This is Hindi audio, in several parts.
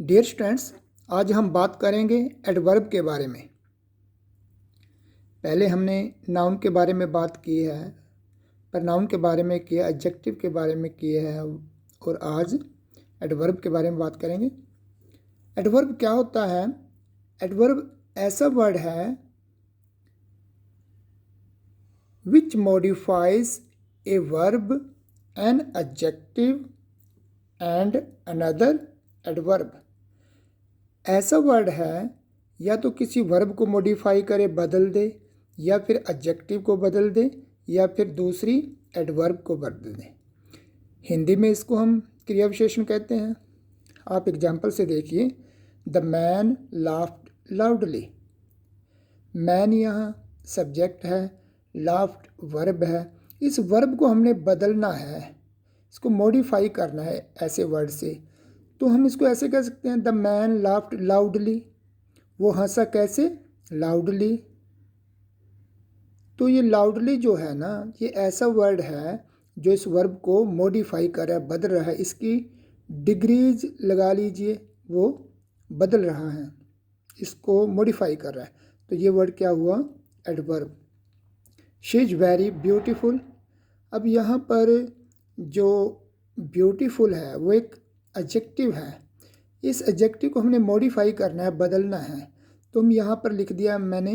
डियर स्टूडेंट्स, आज हम बात करेंगे एडवर्ब के बारे में। पहले हमने नाउन के बारे में बात की है, प्रोनाउन के बारे में किया, एडजेक्टिव के बारे में किए हैं और आज एडवर्ब के बारे में बात करेंगे। एडवर्ब क्या होता है? एडवर्ब ऐसा वर्ड है which modifies a verb, an adjective and another adverb. ऐसा वर्ड है या तो किसी वर्ब को मॉडिफाई करे, बदल दे, या फिर एडजेक्टिव को बदल दे, या फिर दूसरी एडवर्ब को बदल दे। हिंदी में इसको हम क्रिया विशेषण कहते हैं। आप एग्जाम्पल से देखिए, the man laughed loudly. Man यहाँ सब्जेक्ट है, लाफ्ड वर्ब है। इस वर्ब को हमने बदलना है, इसको मॉडिफाई करना है ऐसे वर्ड से, तो हम इसको ऐसे कह सकते हैं, द मैन लाफ्ड लाउडली। वो हंसा कैसे? लाउडली। तो ये लाउडली जो है ना, ये ऐसा वर्ड है जो इस वर्ब को मॉडिफाई कर रहा है, बदल रहा है। इसकी डिग्रीज लगा लीजिए, वो बदल रहा है, इसको मॉडिफाई कर रहा है। तो ये वर्ड क्या हुआ? Adverb. She is very beautiful. अब यहाँ पर जो ब्यूटीफुल है वो एक एडजेक्टिव है। इस एडजेक्टिव को हमने मॉडिफाई करना है, बदलना है। तो हम यहाँ पर लिख दिया मैंने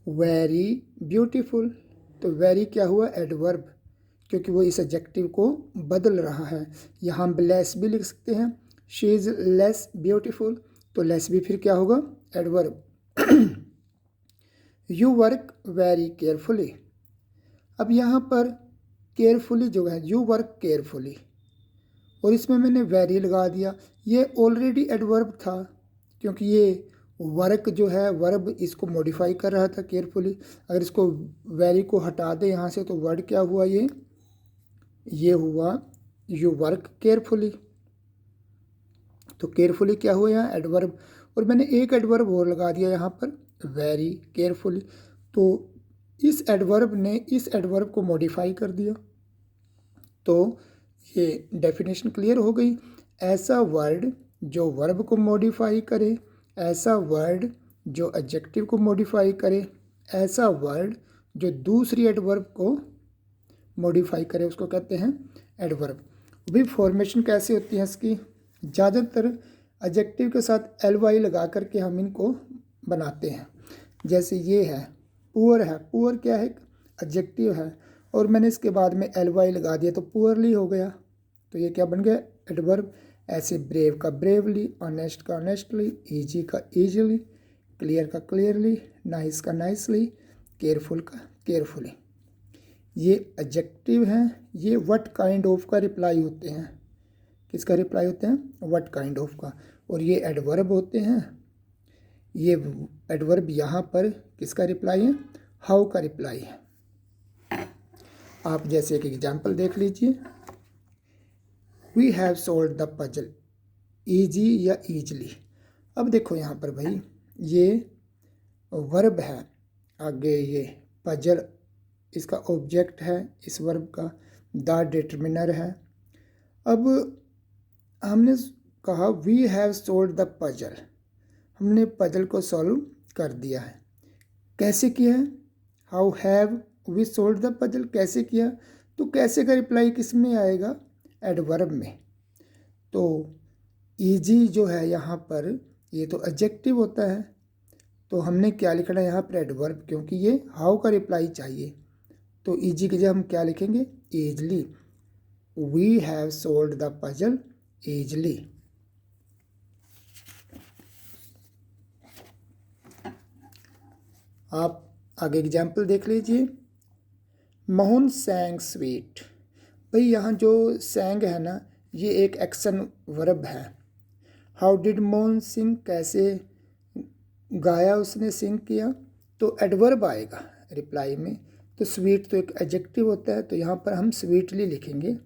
वेरी ब्यूटीफुल। तो वेरी क्या हुआ? एडवर्ब, क्योंकि वो इस एडजेक्टिव को बदल रहा है। यहाँ हम लेस भी लिख सकते हैं, शी इज़ लेस ब्यूटीफुल। तो लेस भी फिर क्या होगा? Adverb. You work very carefully. अब यहाँ पर केयरफुली जो है, यू वर्क केयरफुली, और इसमें मैंने वेरी लगा दिया। ये ऑलरेडी एडवर्ब था, क्योंकि ये वर्क जो है वर्ब इसको मॉडिफाई कर रहा था केयरफुली। अगर इसको वेरी को हटा दे यहाँ से तो वर्ड क्या हुआ? ये हुआ यू वर्क केयरफुली। तो केयरफुली क्या हुआ? यहाँ एडवर्ब। और मैंने एक एडवर्ब और लगा दिया यहाँ पर, वेरी केयरफुली। तो इस एडवर्ब ने इस एडवर्ब को मॉडिफाई कर दिया। तो ये डेफिनेशन क्लियर हो गई। ऐसा वर्ड जो वर्ब को मॉडिफाई करे, ऐसा वर्ड जो एडजेक्टिव को मॉडिफाई करे, ऐसा वर्ड जो दूसरी एडवर्ब को मॉडिफाई करे, उसको कहते हैं एडवर्ब। भी फॉर्मेशन कैसी होती है इसकी? ज़्यादातर एडजेक्टिव के साथ ly लगा करके हम इनको बनाते हैं। जैसे ये है पुअर है, पुअर क्या है? एडजेक्टिव है, और मैंने इसके बाद में ly लगा दिया तो पुअरली हो गया। तो ये क्या बन गया? एडवर्ब। ऐसे ब्रेव का ब्रेवली, ऑनेस्ट का ऑनेस्टली, ईजी का ईजिली, क्लियर का क्लियरली, नाइस का नाइसली, केयरफुल का केयरफुली। ये एडजेक्टिव हैं। ये व्हाट काइंड ऑफ का रिप्लाई होते हैं। किसका रिप्लाई होते हैं? व्हाट काइंड ऑफ का। और ये एडवर्ब होते हैं। ये एडवर्ब यहाँ पर किसका रिप्लाई है? हाउ का रिप्लाई है। आप जैसे एक एग्जाम्पल देख लीजिए, we have solved the puzzle easy या ईजली। अब देखो यहाँ पर भाई, ये वर्ब है, आगे ये पजल इसका ऑब्जेक्ट है, इस वर्ब का द डिटरमिनर है। अब हमने कहा we have solved the puzzle, हमने पजल को सॉल्व कर दिया है। कैसे किया है? How have we solved the puzzle, कैसे किया? तो कैसे का रिप्लाई किस में आएगा? एडवर्ब में। तो ईजी जो है यहाँ पर, ये तो एडजेक्टिव होता है, तो हमने क्या लिखना है यहाँ पर? एडवर्ब, क्योंकि ये हाउ का रिप्लाई चाहिए। तो ईजी की जगह हम क्या लिखेंगे? Easily. We have solved the puzzle easily. आप आगे एग्जाम्पल देख लीजिए, मोहन सैंग स्वीट। भाई यहाँ जो सैंग है ना, ये एक एक्शन वर्ब है। हाउ डिड मोहन सिंग, कैसे गाया उसने, सिंग किया। तो एडवर्ब आएगा रिप्लाई में। तो स्वीट तो एक एडजेक्टिव होता है, तो यहाँ पर हम स्वीटली लिखेंगे।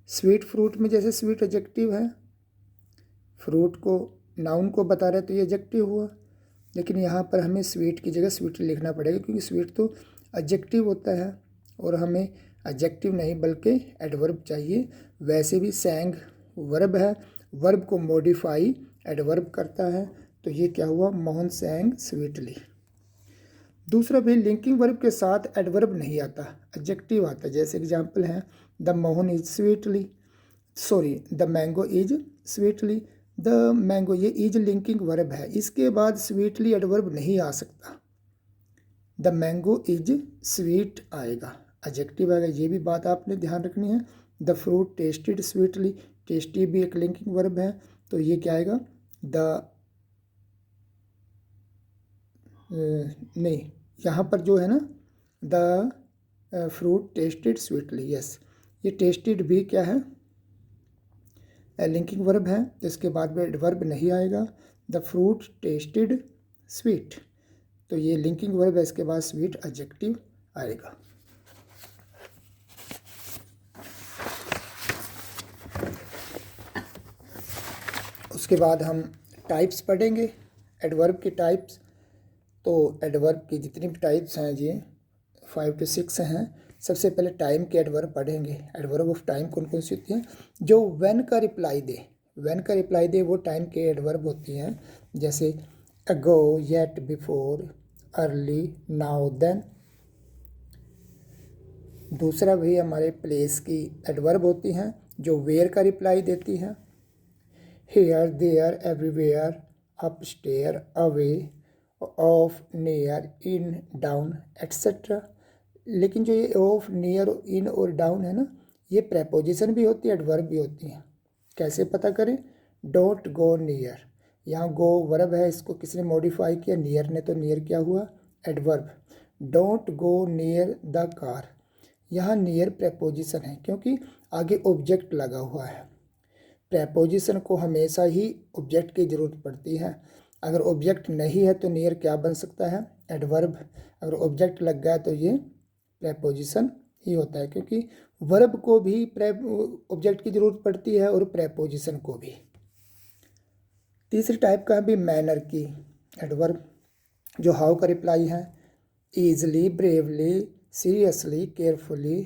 स्वीट फ्रूट में जैसे स्वीट एडजेक्टिव है, फ्रूट को नाउन को बता रहे तो ये एडजेक्टिव हुआ, लेकिन यहाँ पर हमें स्वीट की जगह स्वीटली लिखना पड़ेगा, क्योंकि स्वीट तो एडजेक्टिव होता है और हमें एडजेक्टिव नहीं बल्कि एडवर्ब चाहिए। वैसे भी सैंग वर्ब है, वर्ब को मॉडिफाई एडवर्ब करता है, तो ये क्या हुआ, मोहन sang स्वीटली। दूसरा भाई लिंकिंग वर्ब के साथ एडवर्ब नहीं आता, एडजेक्टिव आता है। जैसे एग्जांपल है the Mohan is sweetly, sorry the mango is sweetly. The mango, ये इज लिंकिंग वर्ब है, इसके बाद स्वीटली एडवर्ब नहीं आ सकता। द मैंगो इज स्वीट आएगा, एडजेक्टिव आएगा। ये भी बात आपने ध्यान रखनी है। The fruit tested sweetly, tasty भी एक लिंकिंग वर्ब है, तो ये क्या आएगा, द नहीं, यहाँ पर जो है ना, the fruit tested sweetly, yes, ये टेस्टेड भी क्या है, लिंकिंग वर्ब है, तो इसके बाद में एडवर्ब नहीं आएगा। द फ्रूट टेस्टेड स्वीट, तो ये लिंकिंग वर्ब है, इसके बाद स्वीट एडजेक्टिव आएगा। उसके बाद हम टाइप्स पढ़ेंगे, एडवर्ब की टाइप्स। तो एडवर्ब की जितनी भी टाइप्स हैं ये 5 to 6 हैं। सबसे पहले टाइम के एडवर्ब पढ़ेंगे। एडवर्ब ऑफ टाइम कौन कौन सी होती हैं, जो व्हेन का रिप्लाई दे, व्हेन का रिप्लाई दे वो टाइम के एडवर्ब होती हैं। जैसे ago, yet, before, early, now, then. दूसरा भी हमारे प्लेस की एडवर्ब होती हैं, जो वेयर का रिप्लाई देती हैं। Here, there, everywhere, upstair, away, off, near, in, down, etcetera. लेकिन जो ये ऑफ, नियर, इन और डाउन है ना, ये प्रेपोजिशन भी होती है, एडवर्ब भी होती हैं। कैसे पता करें, डोंट गो नियर, यहाँ गो वर्ब है, इसको किसने मॉडिफाई किया, नियर ने, तो नियर क्या हुआ, adverb. Don't go near the car, यहाँ नियर प्रेपोजिशन है, क्योंकि आगे ऑब्जेक्ट लगा हुआ है। प्रेपोजिशन को हमेशा ही ऑब्जेक्ट की ज़रूरत पड़ती है। अगर ऑब्जेक्ट नहीं है तो नियर क्या बन सकता है, एडवर्ब। अगर ऑब्जेक्ट लग गया तो ये प्रेपोजिशन ही होता है, क्योंकि वर्ब को भी ऑब्जेक्ट की ज़रूरत पड़ती है और प्रेपोजिशन को भी। तीसरी टाइप का है भी मैनर की एडवर्ब, जो हाउ का रिप्लाई है। Easily, bravely, seriously, carefully,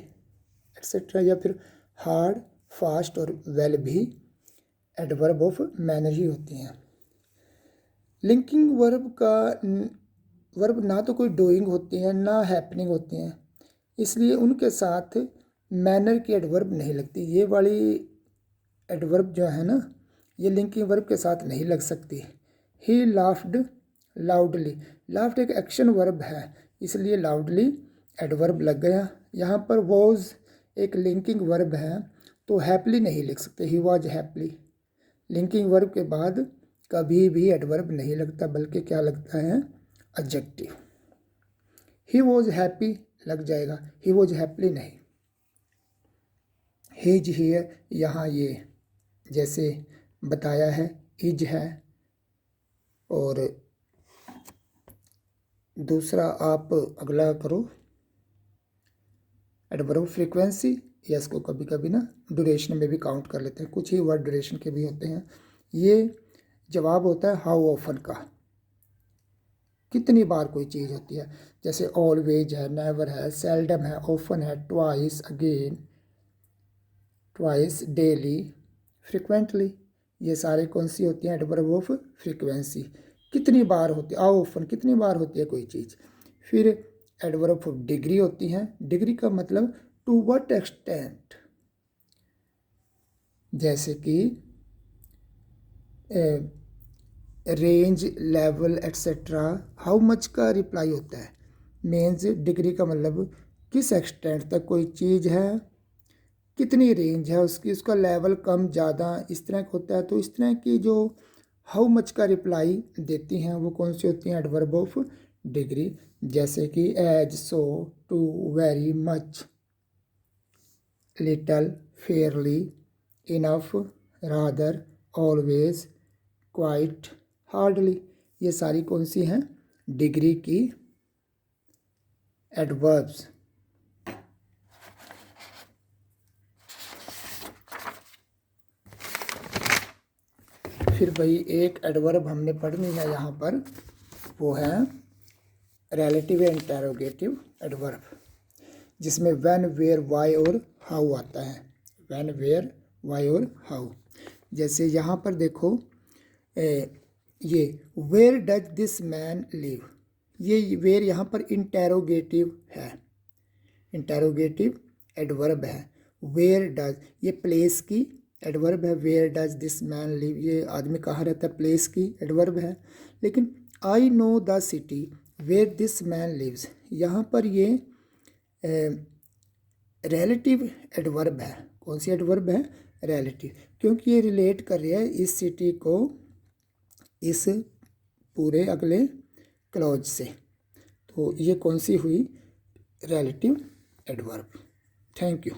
etcetera. या फिर हार्ड, फास्ट और वेल भी एडवर्ब ऑफ मैनर ही होती हैं। लिंकिंग वर्ब ना तो कोई डूइंग होती हैं ना हैपनिंग होती हैं, इसलिए उनके साथ मैनर की एडवर्ब नहीं लगती। ये वाली एडवर्ब जो है ना, ये लिंकिंग वर्ब के साथ नहीं लग सकती। ही लाफ्ड लाउडली, लाफ्ड एक एक्शन वर्ब है, इसलिए लाउडली एडवर्ब लग गया। यहाँ पर वॉज एक लिंकिंग वर्ब है, तो हैप्पली नहीं लिख सकते, he was happily. Linking verb के बाद कभी भी एडवर्ब नहीं लगता, बल्कि क्या लगता है, एडजेक्टिव। ही वॉज हैप्पी लग जाएगा, ही वॉज हैप्पली नहीं। हिज, हियर, यहाँ ये जैसे बताया है, इज है। और दूसरा आप अगला करो, एडवर्ब फ्रीक्वेंसी, या इसको कभी कभी ना ड्यूरेशन में भी काउंट कर लेते हैं, कुछ ही वर्ड ड्यूरेशन के भी होते हैं। ये जवाब होता है हाउ ऑफन का, कितनी बार कोई चीज़ होती है। जैसे ऑलवेज है, नेवर है, सेल्डम है, ऑफन है, twice, again, twice, daily, frequently. ये सारे कौन सी होती हैं, एडवर्ब ऑफ फ्रीक्वेंसी, कितनी बार होती है, हाउ ऑफन, कितनी बार होती है कोई चीज़। फिर एडवर्ब ऑफ डिग्री होती हैं, डिग्री का मतलब टू व्हाट एक्सटेंट, जैसे कि range, level, etcetera. How much का रिप्लाई होता है, मीन्स डिग्री का मतलब किस एक्सटेंट तक कोई चीज़ है, कितनी रेंज है उसकी, उसका लेवल कम ज़्यादा, इस तरह का होता है। तो इस तरह की जो हाउ मच का रिप्लाई देती हैं वो कौन सी होती हैं, एडवर्ब ऑफ डिग्री। जैसे कि as, so, too, very, much, little, fairly, enough, rather, always, quite, hardly. ये सारी कौन सी हैं, डिग्री की एडवर्ब्स। फिर भाई एक एडवर्ब हमने पढ़नी है यहाँ पर, वो है रिलेटिव इंटरोगेटिव एडवर्ब, जिसमें व्हेन, वेयर, वाई और हाउ आता है। व्हेन, वेयर, वाई और हाउ। जैसे यहाँ पर देखो, ये where does this man live, ये वेयर यहाँ पर इंटेरोगेटिव है, इंटेरोगेटिव एडवर्ब है। वेयर डज ये प्लेस की एडवर्ब है, where does this man live ये आदमी कहाँ रहता है, प्लेस की एडवर्ब है। लेकिन I know the city where this man lives, यहाँ पर ये रिलेटिव एडवर्ब है। कौन सी एडवर्ब है, रिलेटिव, क्योंकि ये रिलेट कर रही है इस सिटी को इस पूरे अगले क्लॉज से। तो ये कौन सी हुई, रिलेटिव एडवर्ब। Thank you.